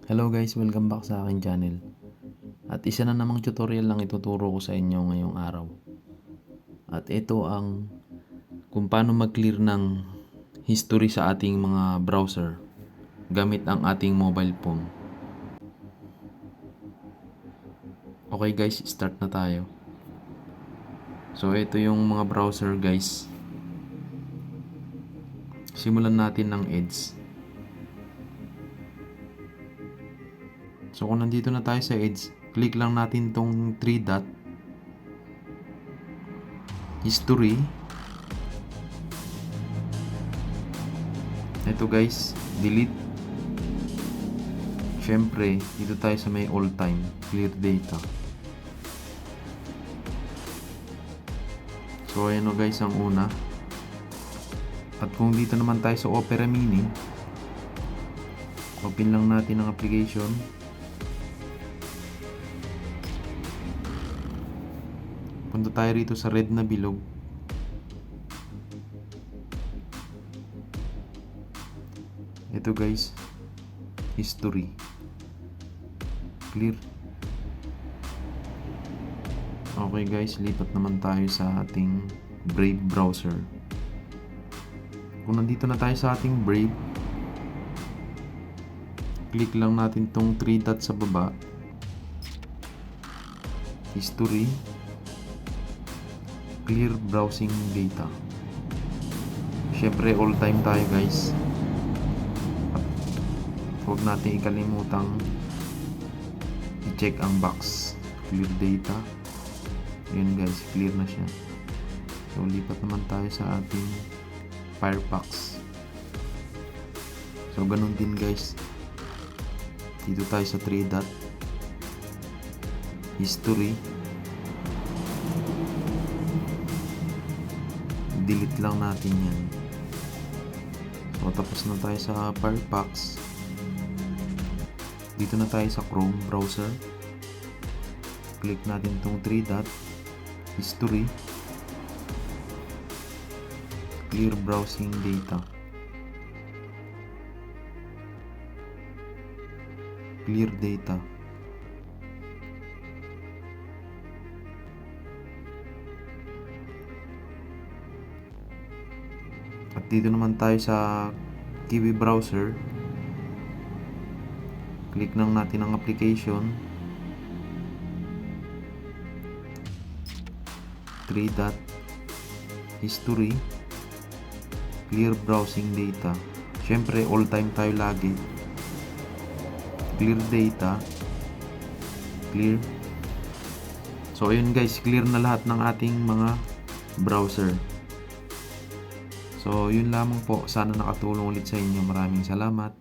Hello guys, welcome back sa aking channel. At isa na namang tutorial lang ituturo ko sa inyo ngayong araw. At ito ang kung paano mag-clear ng history sa ating mga browser gamit ang ating mobile phone. Okay guys, start na tayo. So ito yung mga browser guys. Simulan natin ng Edge. So kung nandito na tayo sa Edge, click lang natin tong 3 dot, history. Ito guys, delete. Syempre, dito tayo sa may all time, clear data. So ayan o guys ang una. At kung dito naman tayo sa Opera Mini, open lang natin ang application. Punta tayo rito sa red na bilog. Ito guys, history. Clear. Okay guys, lipat naman tayo sa ating Brave browser. Kung nandito na tayo sa ating Brave, click lang natin tong 3 dots sa baba, history, clear browsing data. Syempre all time tayo guys. Huwag natin ikalimutang i-check ang box, clear data. Yun guys, clear na siya. So lipat naman tayo sa ating Firefox. So ganun din guys, dito tayo sa 3 dot, history, delete lang natin yan. So tapos na tayo sa Firefox. Dito na tayo sa Chrome browser. Click natin tong 3 dot, history, clear browsing data. Clear data. At dito naman tayo sa Kiwi Browser. Click lang natin ang application. 3 dot, history, clear browsing data. Syempre all time tayo lagi. Clear data. Clear. So ayun guys, clear na lahat ng ating mga browser. So yun lamang po. Sana nakatulong ulit sa inyo. Maraming salamat.